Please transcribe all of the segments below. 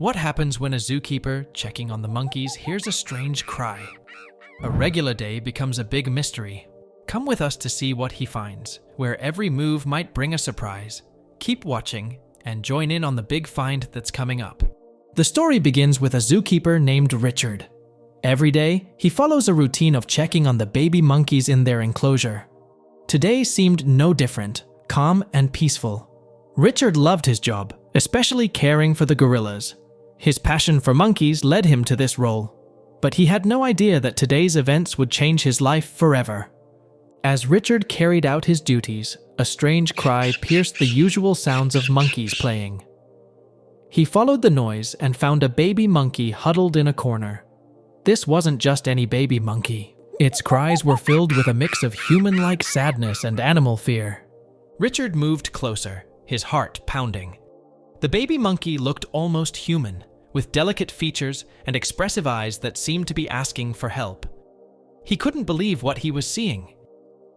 What happens when a zookeeper, checking on the monkeys, hears a strange cry? A regular day becomes a big mystery. Come with us to see what he finds, where every move might bring a surprise. Keep watching and join in on the big find that's coming up. The story begins with a zookeeper named Richard. Every day, he follows a routine of checking on the baby monkeys in their enclosure. Today seemed no different, calm and peaceful. Richard loved his job, especially caring for the gorillas. His passion for monkeys led him to this role, but he had no idea that today's events would change his life forever. As Richard carried out his duties, a strange cry pierced the usual sounds of monkeys playing. He followed the noise and found a baby monkey huddled in a corner. This wasn't just any baby monkey. Its cries were filled with a mix of human-like sadness and animal fear. Richard moved closer, his heart pounding. The baby monkey looked almost human, with delicate features and expressive eyes that seemed to be asking for help. He couldn't believe what he was seeing.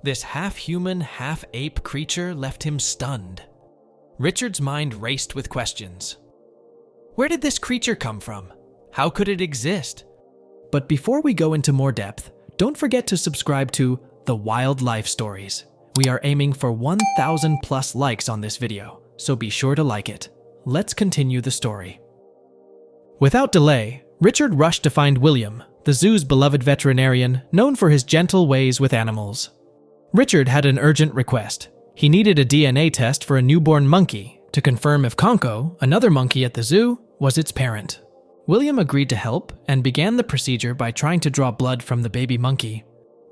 This half-human, half-ape creature left him stunned. Richard's mind raced with questions. Where did this creature come from? How could it exist? But before we go into more depth, don't forget to subscribe to The Wildlife Stories. We are aiming for 1,000 plus likes on this video, so be sure to like it. Let's continue the story. Without delay, Richard rushed to find William, the zoo's beloved veterinarian, known for his gentle ways with animals. Richard had an urgent request. He needed a DNA test for a newborn monkey to confirm if Conco, another monkey at the zoo, was its parent. William agreed to help and began the procedure by trying to draw blood from the baby monkey.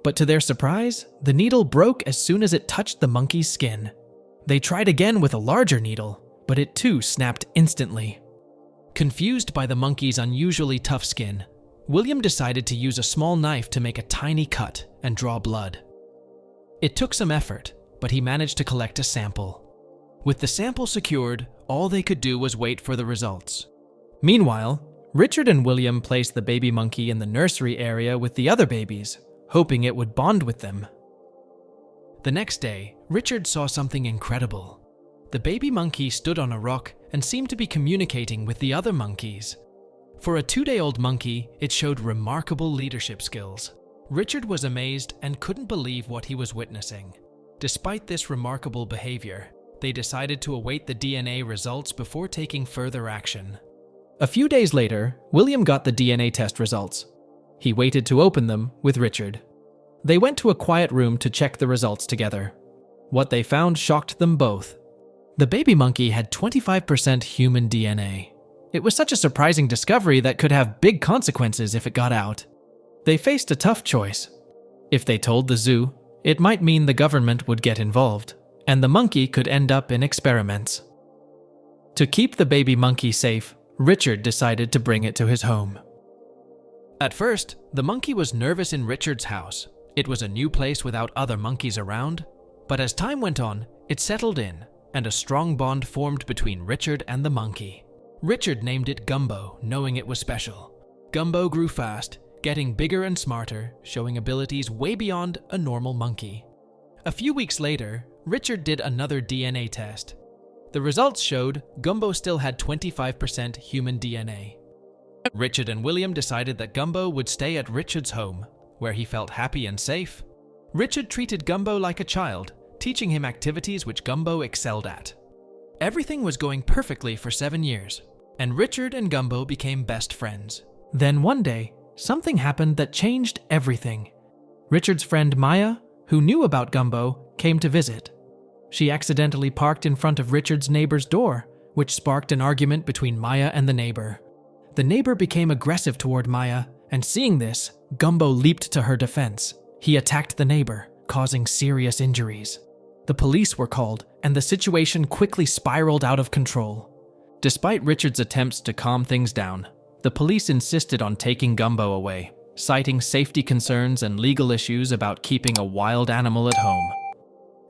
But to their surprise, the needle broke as soon as it touched the monkey's skin. They tried again with a larger needle, but it too snapped instantly. Confused by the monkey's unusually tough skin, William decided to use a small knife to make a tiny cut and draw blood. It took some effort, but he managed to collect a sample. With the sample secured, all they could do was wait for the results. Meanwhile, Richard and William placed the baby monkey in the nursery area with the other babies, hoping it would bond with them. The next day, Richard saw something incredible. The baby monkey stood on a rock and seemed to be communicating with the other monkeys. For a 2-day-old monkey, it showed remarkable leadership skills. Richard was amazed and couldn't believe what he was witnessing. Despite this remarkable behavior, they decided to await the DNA results before taking further action. A few days later, William got the DNA test results. He waited to open them with Richard. They went to a quiet room to check the results together. What they found shocked them both. The baby monkey had 25% human DNA. It was such a surprising discovery that could have big consequences if it got out. They faced a tough choice. If they told the zoo, it might mean the government would get involved, and the monkey could end up in experiments. To keep the baby monkey safe, Richard decided to bring it to his home. At first, the monkey was nervous in Richard's house. It was a new place without other monkeys around, but as time went on, it settled in, and a strong bond formed between Richard and the monkey. Richard named it Gumbo, knowing it was special. Gumbo grew fast, getting bigger and smarter, showing abilities way beyond a normal monkey. A few weeks later, Richard did another DNA test. The results showed Gumbo still had 25% human DNA. Richard and William decided that Gumbo would stay at Richard's home, where he felt happy and safe. Richard treated Gumbo like a child, teaching him activities which Gumbo excelled at. Everything was going perfectly for 7 years, and Richard and Gumbo became best friends. Then one day, something happened that changed everything. Richard's friend Maya, who knew about Gumbo, came to visit. She accidentally parked in front of Richard's neighbor's door, which sparked an argument between Maya and the neighbor. The neighbor became aggressive toward Maya, and seeing this, Gumbo leaped to her defense. He attacked the neighbor, causing serious injuries. The police were called, and the situation quickly spiraled out of control. Despite Richard's attempts to calm things down, the police insisted on taking Gumbo away, citing safety concerns and legal issues about keeping a wild animal at home.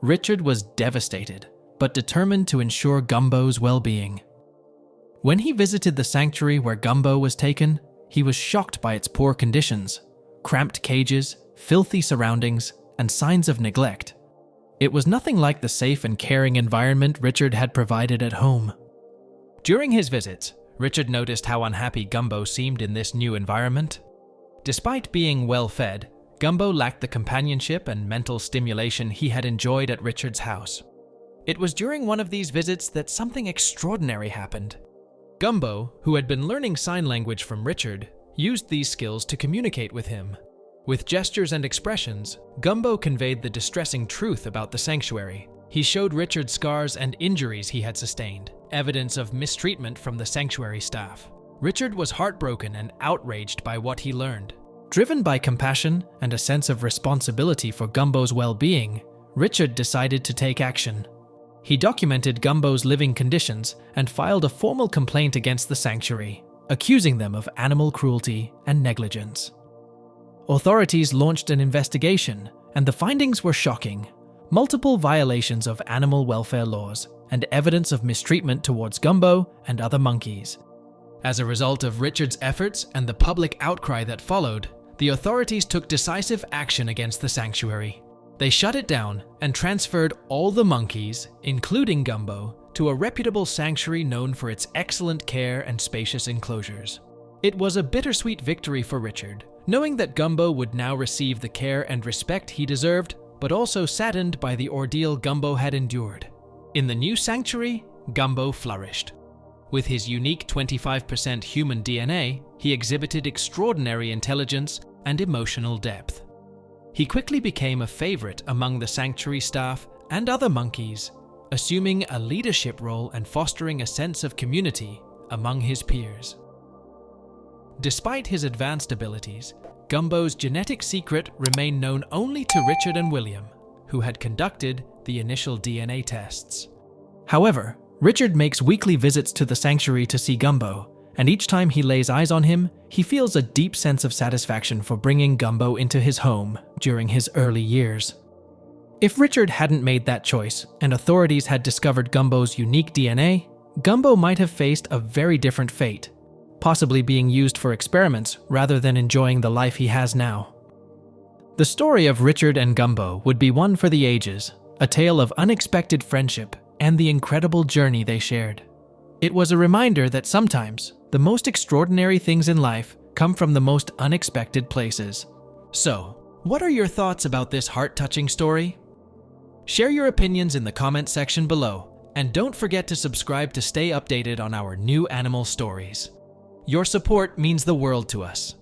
Richard was devastated, but determined to ensure Gumbo's well-being. When he visited the sanctuary where Gumbo was taken, he was shocked by its poor conditions: cramped cages, filthy surroundings, and signs of neglect. It was nothing like the safe and caring environment Richard had provided at home. During his visits, Richard noticed how unhappy Gumbo seemed in this new environment. Despite being well-fed, Gumbo lacked the companionship and mental stimulation he had enjoyed at Richard's house. It was during one of these visits that something extraordinary happened. Gumbo, who had been learning sign language from Richard, used these skills to communicate with him. With gestures and expressions, Gumbo conveyed the distressing truth about the sanctuary. He showed Richard scars and injuries he had sustained, evidence of mistreatment from the sanctuary staff. Richard was heartbroken and outraged by what he learned. Driven by compassion and a sense of responsibility for Gumbo's well-being, Richard decided to take action. He documented Gumbo's living conditions and filed a formal complaint against the sanctuary, accusing them of animal cruelty and negligence. Authorities launched an investigation, and the findings were shocking. Multiple violations of animal welfare laws and evidence of mistreatment towards Gumbo and other monkeys. As a result of Richard's efforts and the public outcry that followed, the authorities took decisive action against the sanctuary. They shut it down and transferred all the monkeys, including Gumbo, to a reputable sanctuary known for its excellent care and spacious enclosures. It was a bittersweet victory for Richard, knowing that Gumbo would now receive the care and respect he deserved, but also saddened by the ordeal Gumbo had endured. In the new sanctuary, Gumbo flourished. With his unique 25% human DNA, he exhibited extraordinary intelligence and emotional depth. He quickly became a favorite among the sanctuary staff and other monkeys, assuming a leadership role and fostering a sense of community among his peers. Despite his advanced abilities, Gumbo's genetic secret remained known only to Richard and William, who had conducted the initial DNA tests. However, Richard makes weekly visits to the sanctuary to see Gumbo, and each time he lays eyes on him, he feels a deep sense of satisfaction for bringing Gumbo into his home during his early years. If Richard hadn't made that choice and authorities had discovered Gumbo's unique DNA, Gumbo might have faced a very different fate, possibly being used for experiments rather than enjoying the life he has now. The story of Richard and Gumbo would be one for the ages, a tale of unexpected friendship and the incredible journey they shared. It was a reminder that sometimes the most extraordinary things in life come from the most unexpected places. So, what are your thoughts about this heart-touching story? Share your opinions in the comment section below, and don't forget to subscribe to stay updated on our new animal stories. Your support means the world to us.